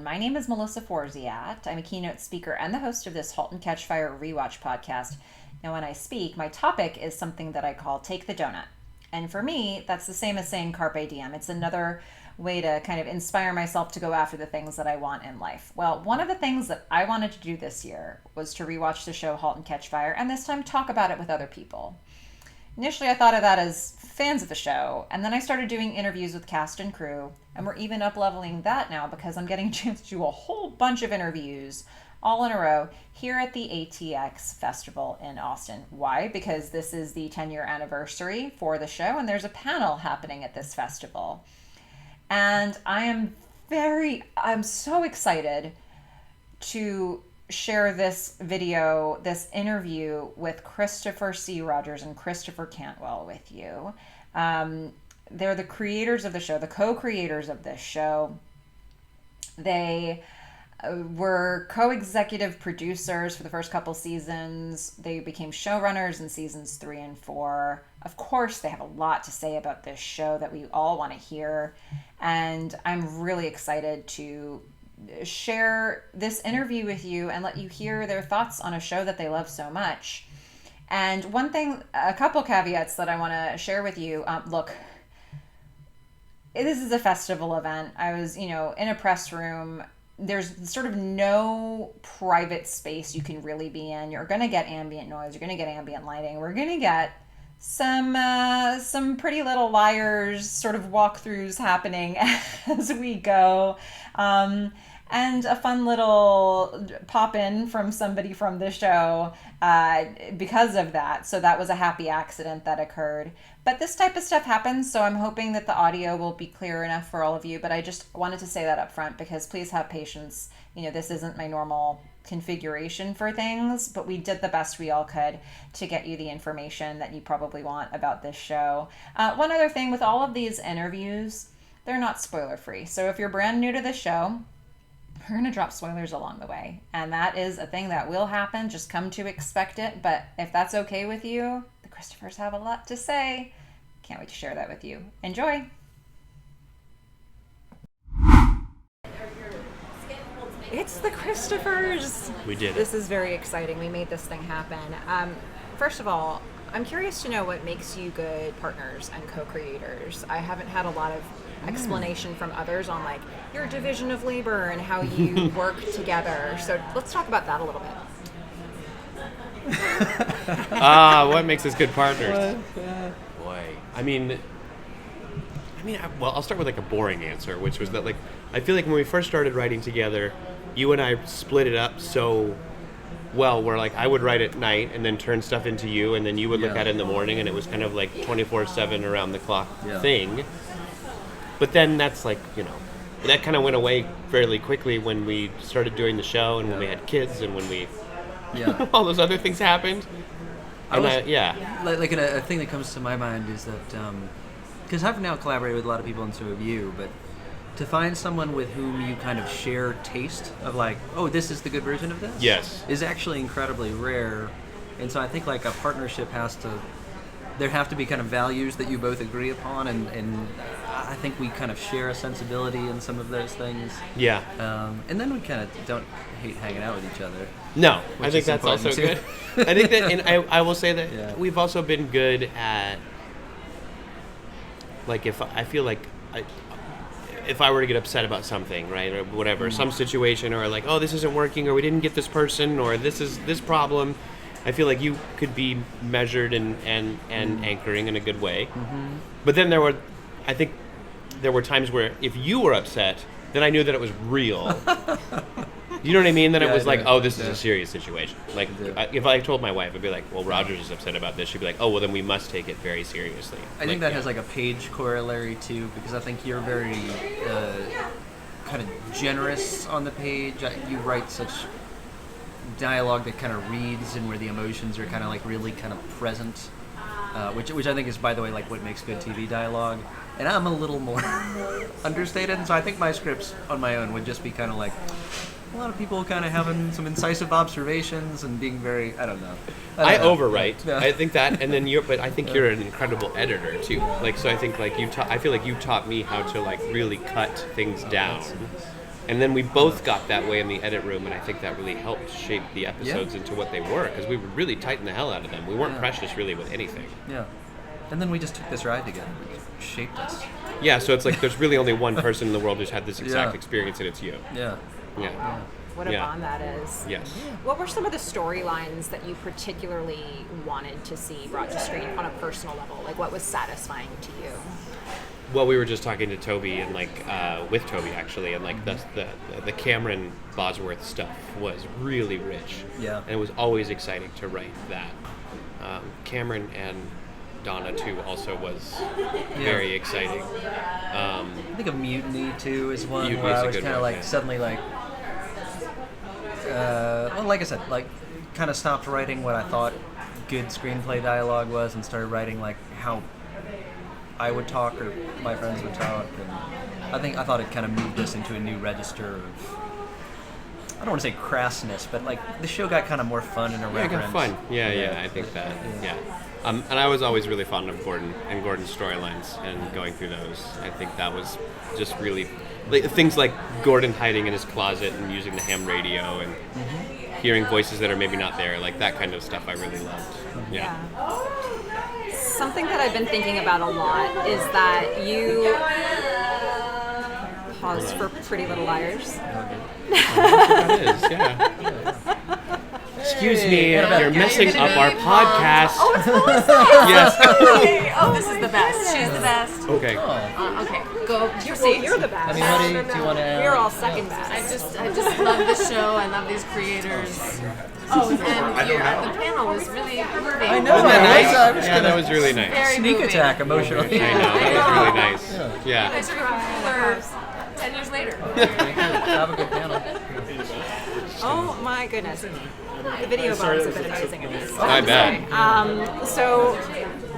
My name is Melissa Forziat. I'm a keynote speaker and the host of this Halt and Catch Fire rewatch podcast. Now, when I speak, my topic is something that I call Take the Doughnut. And for me, that's the same as saying Carpe Diem. It's another way to kind of inspire myself to go after the things that I want in life. Well, one of the things that I wanted to do this year was to rewatch the show Halt and Catch Fire, and this time talk about it with other people. Initially, I thought of that as fans of the show, and then I started doing interviews with cast and crew, and we're even up-leveling that now because I'm getting a chance to do a whole bunch of interviews all in a row here at the ATX Festival in Austin. Why? Because this is the 10-year anniversary for the show, and there's a panel happening at this festival. And I'm so excited to share this video, this interview with Christopher C. Rogers and Christopher Cantwell with you. They're the creators of the show, the co-creators of this show. They were co-executive producers for the first couple seasons. They became showrunners in seasons 3 and 4. Of course, they have a lot to say about this show that we all want to hear. And I'm really excited to share this interview with you and let you hear their thoughts on a show that they love so much. And one thing, a couple caveats that I want to share with you. Look, this is a festival event. I was, in a press room. There's sort of no private space you can really be in. You're going to get ambient noise. You're going to get ambient lighting. We're going to get some Pretty Little Liars sort of walkthroughs happening as we go. And a fun little pop-in from somebody from the show because of that. So that was a happy accident that occurred. But this type of stuff happens, so I'm hoping that the audio will be clear enough for all of you. But I just wanted to say that up front because please have patience. This isn't my normal configuration for things, but we did the best we all could to get you the information that you probably want about this show. One other thing, with all of these interviews, they're not spoiler-free. So if you're brand new to the show, we're going to drop spoilers along the way. And that is a thing that will happen. Just come to expect it. But if that's okay with you, the Christophers have a lot to say. Can't wait to share that with you. Enjoy. It's the Christophers. We did it. This is very exciting. We made this thing happen. First of all, I'm curious to know what makes you good partners and co-creators. I haven't had a lot of explanation from others on your division of labor and how you work together. So let's talk about that a little bit. What makes us good partners? Boy, I'll start with a boring answer, which was that I feel like when we first started writing together, you and I split it up so well, where I would write at night and then turn stuff into you, and then you would look at it in the morning, and it was kind of 24/7 around the clock thing. But then that's that kind of went away fairly quickly when we started doing the show and when we had kids and when we all those other things happened. And a thing that comes to my mind is that because I've now collaborated with a lot of people, and so have you, but to find someone with whom you kind of share taste of this is the good version of this, is actually incredibly rare. And so I think a partnership there have to be kind of values that you both agree upon, and I think we kind of share a sensibility in some of those things. Yeah. And then we kind of don't hate hanging out with each other. No, I think that's also good. I think that, and I will say that we've also been good at, if I feel if I were to get upset about something, right, or whatever, some situation, or this isn't working, or we didn't get this person, or this is this problem, I feel like you could be measured and anchoring in a good way. Mm-hmm. But then I think there were times where if you were upset, then I knew that it was real. You know what I mean? Then it was this is a serious situation. If I told my wife, I'd be well, Rogers is upset about this. She'd be oh, well, then we must take it very seriously. I think that has a page corollary too, because I think you're very kind of generous on the page. You write such dialogue that kind of reads and where the emotions are kind of really kind of present, which I think is, by the way, what makes good TV dialogue. And I'm a little more understated, and so I think my scripts on my own would just be kind of a lot of people kind of having some incisive observations and being very, I don't know. I overwrite. Yeah. I think that, and then but I think you're an incredible editor too. So I think I feel like you taught me how to really cut things down. And then we both got that way in the edit room, and I think that really helped shape the episodes into what they were, because we would really tighten the hell out of them. We weren't precious really with anything. Yeah. And then we just took this ride together. It shaped us. Yeah, so it's like there's really only one person in the world who's had this exact experience, and it's you. Yeah. Yeah. What a bond that is. Yes. What were some of the storylines that you particularly wanted to see brought to screen on a personal level? Like, what was satisfying to you? Well, we were just talking to Toby, and with Toby actually, and the Cameron Bosworth stuff was really rich. Yeah. And it was always exciting to write that. Cameron and Donna too also was very exciting. I think of Mutiny too is one Mutiny's where I a was good kind of one, like suddenly like, well, like I said, like kind of stopped writing what I thought good screenplay dialogue was and started writing like how I would talk or my friends would talk, and I thought it kind of moved us into a new register of, I don't want to say crassness, but like the show got kind of more fun and irreverent. Yeah, kind of fun. Yeah, I think that. Yeah. And I was always really fond of Gordon and Gordon's storylines and going through those. I think that was just really things like Gordon hiding in his closet and using the ham radio and hearing voices that are maybe not there, like that kind of stuff I really loved. Yeah. Something that I've been thinking about a lot is that you pause for Pretty Little Liars. That is, yeah. Excuse me, you're messing up our podcast. Oh, it's Melissa! Yes. Okay. Oh, this is the best. She's the best. Okay. Okay, go. You're the best. I mean, what do you want to add? We're all second best. I just love the show. I love these creators. Oh, and the panel was really moving. I know. Wasn't that Right? nice? I was Yeah, gonna that was really nice. Very sneak moving. attack emotionally. I know, that was really nice. Yeah. It's cooler 10 years later. Have a good panel. Oh my goodness. The video bombs have been amazing in these. I bet. So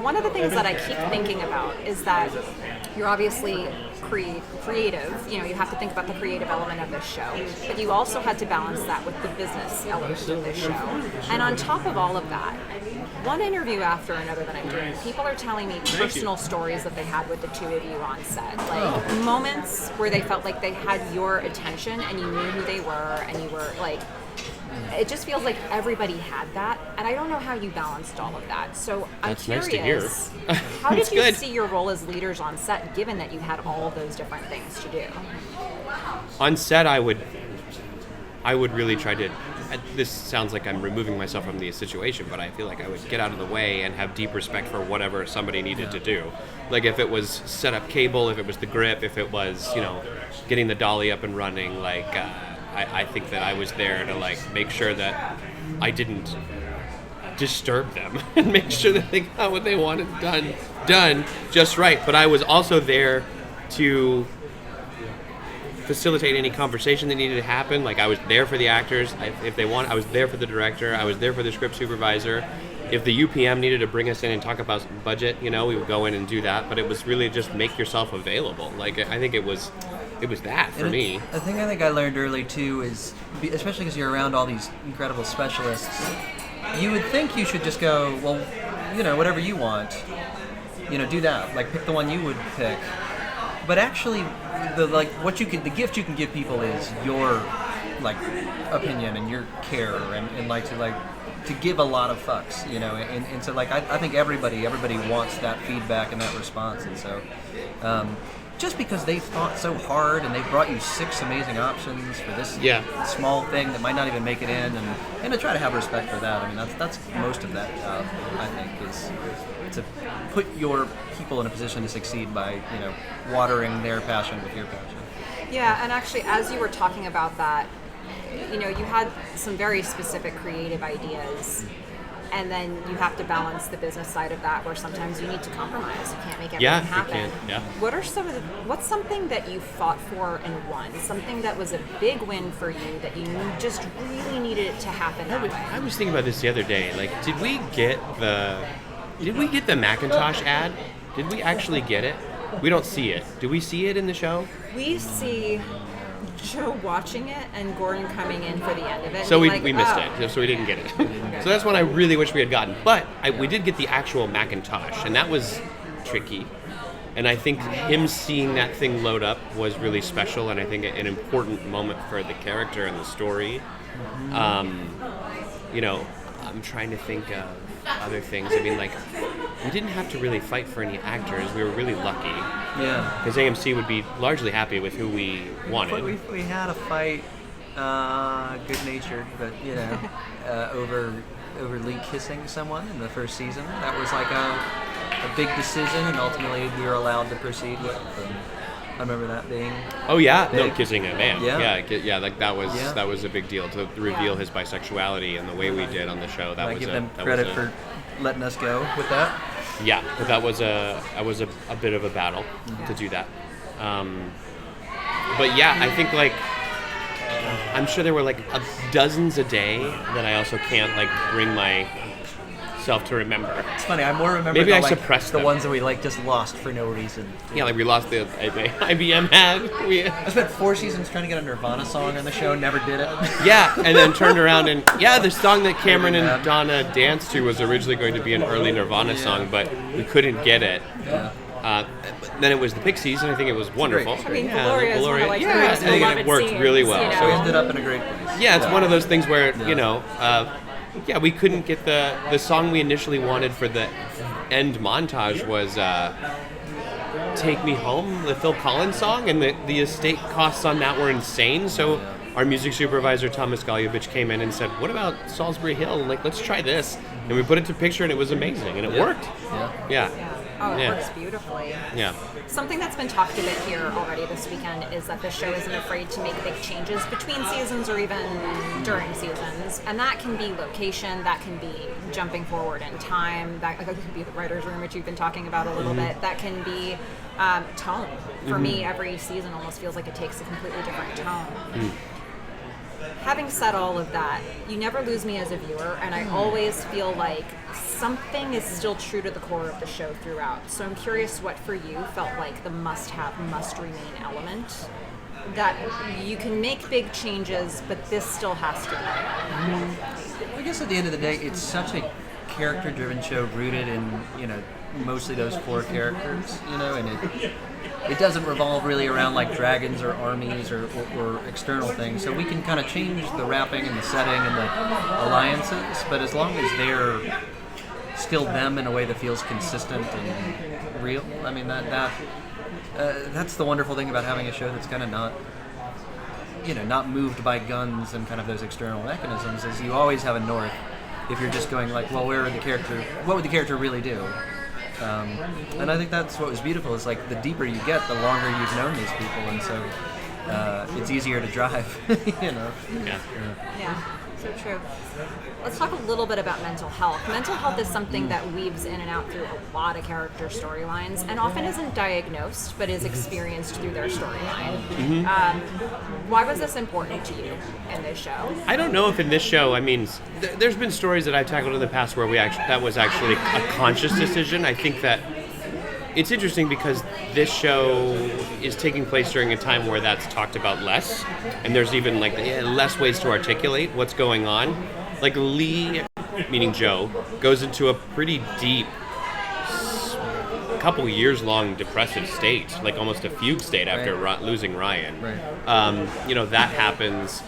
one of the things that I keep thinking about is that you're obviously creative. You know, you have to think about the creative element of this show, but you also had to balance that with the business element of this show. And on top of all of that, one interview after another that I'm doing, people are telling me personal stories that they had with the two of you on set. Like moments where they felt like they had your attention and you knew who they were and you were like, it just feels like everybody had that, and I don't know how you balanced all of that. So I'm That's curious, nice to hear. how did That's you good. see your role as leaders on set, given that you had all of those different things to do? On set, I would really try to. This sounds like I'm removing myself from the situation, but I feel like I would get out of the way and have deep respect for whatever somebody needed to do. Like if it was set up cable, if it was the grip, if it was getting the dolly up and running, like. I think that I was there to like make sure that I didn't disturb them and make sure that they got what they wanted done just right. But I was also there to facilitate any conversation that needed to happen. Like I was there for the actors if they want. I was there for the director. I was there for the script supervisor. If the UPM needed to bring us in and talk about budget, we would go in and do that. But it was really just make yourself available. Like I think it was that for me. The thing I think I learned early too is, especially because you're around all these incredible specialists, you would think you should just go, well, whatever you want, do that. Like pick the one you would pick. But actually, the gift you can give people is your opinion and your care and to give a lot of fucks, and so I think everybody wants that feedback and that response, and so. Just because they've thought so hard and they've brought you 6 amazing options for this small thing that might not even make it in, and to try to have respect for that. I mean, that's most of that job, I think, is to put your people in a position to succeed by, watering their passion with your passion. Yeah, and actually, as you were talking about that, you had some very specific creative ideas. And then you have to balance the business side of that, where sometimes you need to compromise. You can't make everything happen. You can't. Yeah. What's something that you fought for and won? Something that was a big win for you that you just really needed it to happen that way? I was thinking about this the other day. Like, did we get the Macintosh ad? Did we actually get it? We don't see it. Do we see it in the show? We see Joe watching it and Gordon coming in for the end of it. So we missed it. So we didn't get it. So that's one I really wish we had gotten. But we did get the actual Macintosh, and that was tricky. And I think him seeing that thing load up was really special, and I think an important moment for the character and the story. You know, I'm trying to think of other things. I mean, like, we didn't have to really fight for any actors. We were really lucky. Yeah. Because AMC would be largely happy with who we wanted. But we had a fight, good-natured, but, you know, over Lee kissing someone in the first season. That was like a big decision, and ultimately we were allowed to proceed with. I remember that being. Oh yeah, big. no, kissing a man. Yeah. Like that was a big deal to reveal his bisexuality and the way we did on the show. I give them credit for letting us go with that. Yeah, but that was a bit of a battle to do that. But yeah, I think like I'm sure there were like dozens a day that I also can't like bring myself to remember. It's funny. I more remember Maybe I like, suppressed the them. ones that we like just lost for no reason. Yeah, like we lost the IBM ad. I spent 4 seasons trying to get a Nirvana song on the show, never did it. Yeah, and then turned around and the song that Cameron and Donna danced to was originally going to be an early Nirvana song, but we couldn't get it. Yeah. Then it was the Pixies, and I think it was wonderful. I mean, Gloria is one of like the I most think beloved it worked scenes, really well. you know? So we ended up in a great place. Yeah, it's one of those things where you know, we couldn't get the song we initially wanted for the end montage was "Take Me Home," the Phil Collins song, and the estate costs on that were insane. So our music supervisor Thomas Galjevich came in and said, "What about Salisbury Hill? Like, let's try this." And we put it to picture, and it was amazing, and it worked. Yeah. Oh, it Yeah. works beautifully. Yeah. Something that's been talked a bit here already this weekend is that the show isn't afraid to make big changes between seasons or even during seasons. And that can be location, that can be jumping forward in time, that could be the writer's room, which you've been talking about a little bit, that can be tone. For me, every season almost feels like it takes a completely different tone. Having said all of that, you never lose me as a viewer, and I always feel like something is still true to the core of the show throughout. So I'm curious what for you felt like the must-have, must-remain element that you can make big changes, but this still has to be. I guess at the end of the day, it's such a character-driven show rooted in, you know, mostly those 4 characters, you know, and it doesn't revolve really around like dragons or armies or external things. So we can kind of change the wrapping and the setting and the alliances, but as long as they're still them in a way that feels consistent and real, I mean that's the wonderful thing about having a show that's kind of not moved by guns and kind of those external mechanisms, is you always have a north. If you're just going like, well, what would the character really do? And I think that's what was beautiful, is like the deeper you get, the longer you've known these people, and so it's easier to drive, you know. Yeah, so true. Let's talk a little bit about mental health. Mental health is something that weaves in and out through a lot of character storylines, and often isn't diagnosed, but is experienced through their storyline. Why was this important to you in this show? I don't know if in this show, I mean, there's been stories that I've tackled in the past where that was actually a conscious decision. I think that it's interesting because this show is taking place during a time where that's talked about less, and there's even like less ways to articulate what's going on. Like Lee, meaning Joe, goes into a pretty deep, couple years long depressive state, like almost a fugue state after losing Ryan. Right. That happens.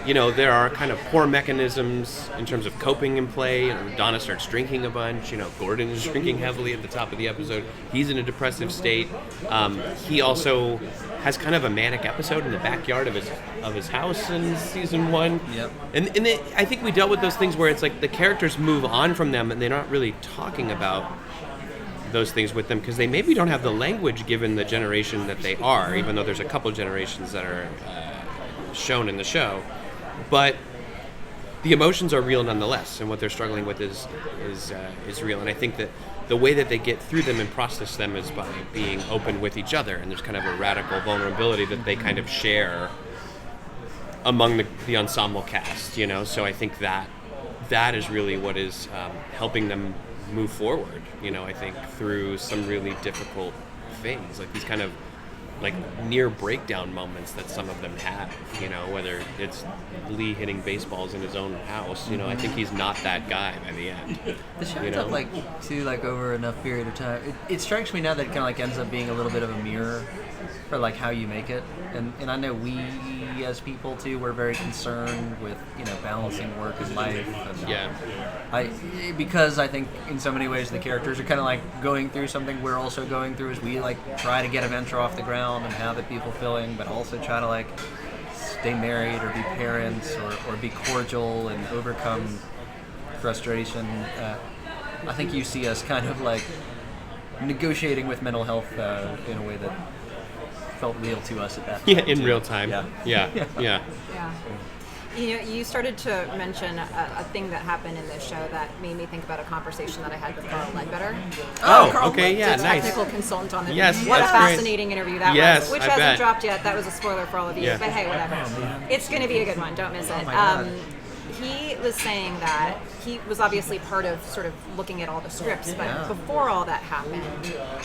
There are kind of poor mechanisms in terms of coping in play. Donna starts drinking a bunch. Gordon is drinking heavily at the top of the episode. He's in a depressive state. He also has kind of a manic episode in the backyard of his house in season 1. Yep. And I think we dealt with those things where it's like the characters move on from them and they're not really talking about those things with them because they maybe don't have the language given the generation that they are, even though there's a couple generations that are shown in the show. But the emotions are real nonetheless, and what they're struggling with is real. And I think that the way that they get through them and process them is by being open with each other. And there's kind of a radical vulnerability that they kind of share among the ensemble cast. So I think that is really what is helping them move forward. I think through some really difficult things, like these kind of like near breakdown moments that some of them have, you know, whether it's Lee hitting baseballs in his own house, you know, I think he's not that guy by the end. The show you ends know? up like over enough period of time. It strikes me now that it kind of like ends up being a little bit of a mirror for like how you make it, and I know we as people too, we're very concerned with, you know, balancing work and life. And because I think in so many ways the characters are kind of like going through something we're also going through as we like try to get a venture off the ground and have it be fulfilling, but also try to like stay married or be parents or be cordial and overcome frustration. I think you see us kind of like negotiating with mental health in a way that felt real to us at that time. Yeah, in real time. Yeah. Yeah. You know, you started to mention a thing that happened in this show that made me think about a conversation that I had with Carl Ledbetter. Oh, okay, yeah, the nice. technical consultant on the Yes, what a that's great. fascinating interview that Yes, was, which I hasn't bet. dropped yet. That was a spoiler for all of you, Yeah. but hey, whatever. It's going to be a good one. Don't miss it. God. He was saying that he was obviously part of sort of looking at all the scripts, but before all that happened,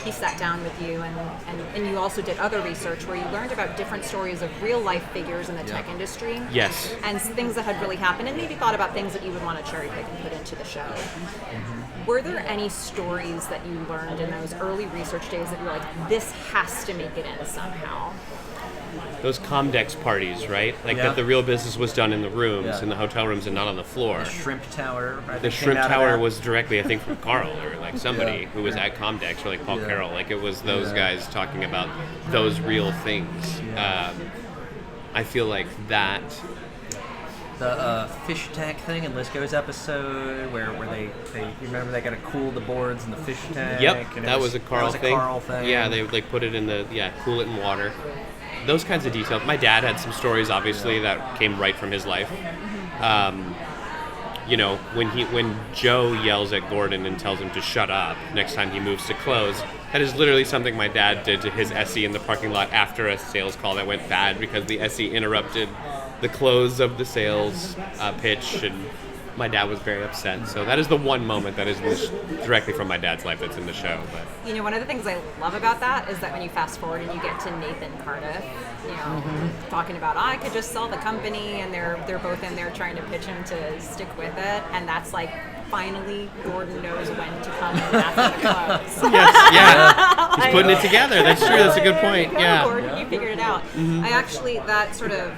he sat down with you and you also did other research where you learned about different stories of real life figures in the tech industry. Yes. And things that had really happened, and maybe thought about things that you would want to cherry pick and put into the show. Were there any stories that you learned in those early research days that you were like, this has to make it in somehow? Those Comdex parties, right? Like Yeah. that the real business was done in the rooms, Yeah. in the hotel rooms, and not on the floor. The Shrimp Tower. I The think, Shrimp came out of Tower that. was directly, I think, from Carl or like somebody Yeah. who was at Comdex, or like Paul Yeah. Carroll. Like it was those Yeah. guys talking about those real things. Yeah. I feel like that. The fish tank thing in Lisco's episode where they you remember they got to cool the boards in the fish tank. Yep, and that was a Carl thing. Carl thing. Yeah, they would like put it in the cool it in water. Those kinds of details. My dad had some stories, obviously, that came right from his life. You know, when Joe yells at Gordon and tells him to shut up next time he moves to close, that is literally something my dad did to his SE in the parking lot after a sales call that went bad because the SE interrupted the close of the sales pitch, and my dad was very upset. So that is the one moment that is directly from my dad's life that's in the show. But You know, one of the things I love about that is that when you fast forward and you get to Nathan Cardiff, you know, talking about I could just sell the company, and they're both in there trying to pitch him to stick with it, and that's like finally Gordon knows when to come in after the close. yes, yeah, he's putting it together. That's true. That's a good There you point. go, Yeah. Gordon, you figured it out. I actually, that sort of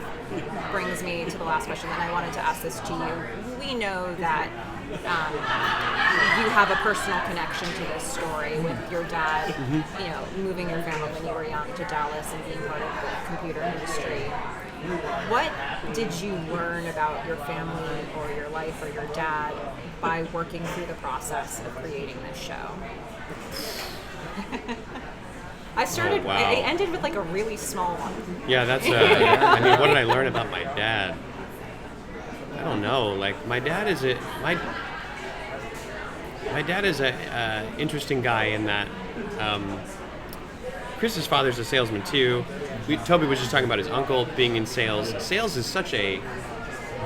brings me to the last question, and I wanted to ask this to you. We know that you have a personal connection to this story with your dad, you know, moving your family when you were young to Dallas and being part of the computer industry. What did you learn about your family or your life or your dad by working through the process of creating this show? I started, Oh, wow. I ended with like a really small one. Yeah, that's. I mean, what did I learn about my dad? I don't know. Like, my dad is a interesting guy in that. Chris's father's a salesman too. Toby was just talking about his uncle being in sales. Sales is such a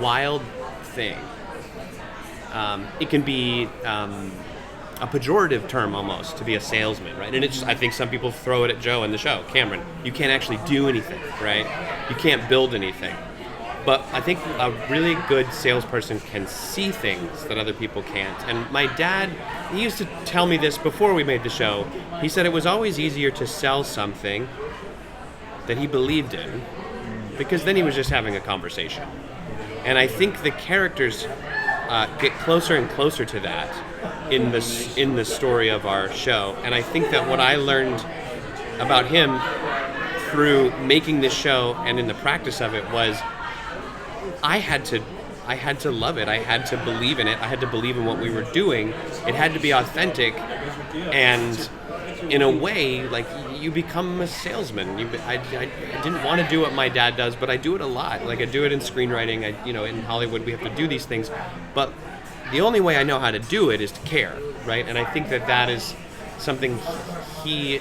wild thing. It can be a pejorative term almost to be a salesman, right? And it's, I think some people throw it at Joe in the show, Cameron. You can't actually do anything, right? You can't build anything. But I think a really good salesperson can see things that other people can't. And my dad, he used to tell me this before we made the show. He said it was always easier to sell something that he believed in, because then he was just having a conversation. And I think the characters get closer and closer to that in the story of our show. And I think that what I learned about him through making this show and in the practice of it was I had to love it. I had to believe in it. I had to believe in what we were doing. It had to be authentic, and in a way, like, you become a salesman. I didn't want to do what my dad does, but I do it a lot. Like, I do it in screenwriting. In Hollywood, we have to do these things, but the only way I know how to do it is to care, right? And I think that is something he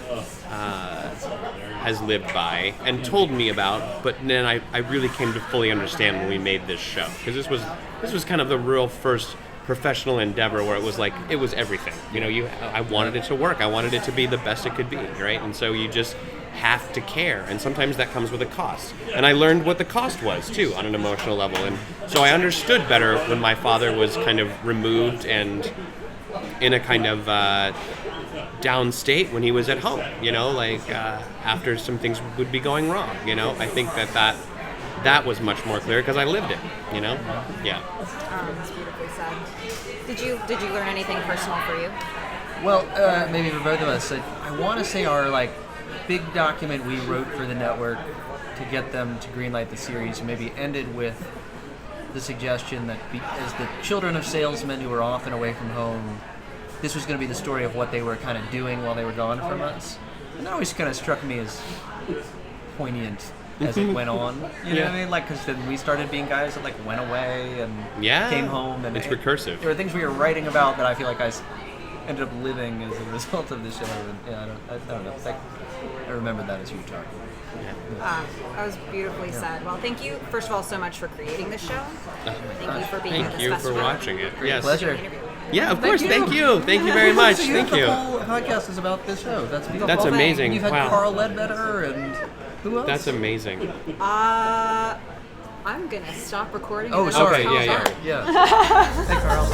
has lived by and told me about, but then I really came to fully understand when we made this show, because this was kind of the real first professional endeavor where it was like it was everything. I wanted it to work. I wanted it to be the best it could be, right? And so you just have to care, and sometimes that comes with a cost. And I learned what the cost was too on an emotional level, and so I understood better when my father was kind of removed and in a kind of down state when he was at home. After some things would be going wrong. I think that was much more clear because I lived it. Yeah. It's beautifully said. Did you learn anything personal for you? Well, maybe for both of us, I want to say our big document we wrote for the network to get them to greenlight the series maybe ended with the suggestion that as the children of salesmen who were often away from home, this was going to be the story of what they were kind of doing while they were gone from us. And that always kind of struck me as poignant as it went on. You know what I mean? Because then we started being guys that went away and came home. And it's recursive. There were things we were writing about that I feel like I ended up living as a result of the show. And I don't know. I remember that as you were talking. That was beautifully said. Well, thank you, first of all, so much for creating this show. Thank you for being at this Thank you for festival. watching it. Great Yes. pleasure. Yeah, of course. Thank you. Thank you very much. So Thank you. The whole podcast is about this show. That's beautiful. That's amazing. You've had Wow. Carl Ledbetter and who else? That's amazing. I'm gonna stop recording. Oh, and then sorry. I'll Okay, tell yeah. her. Yeah. Hey, Carl.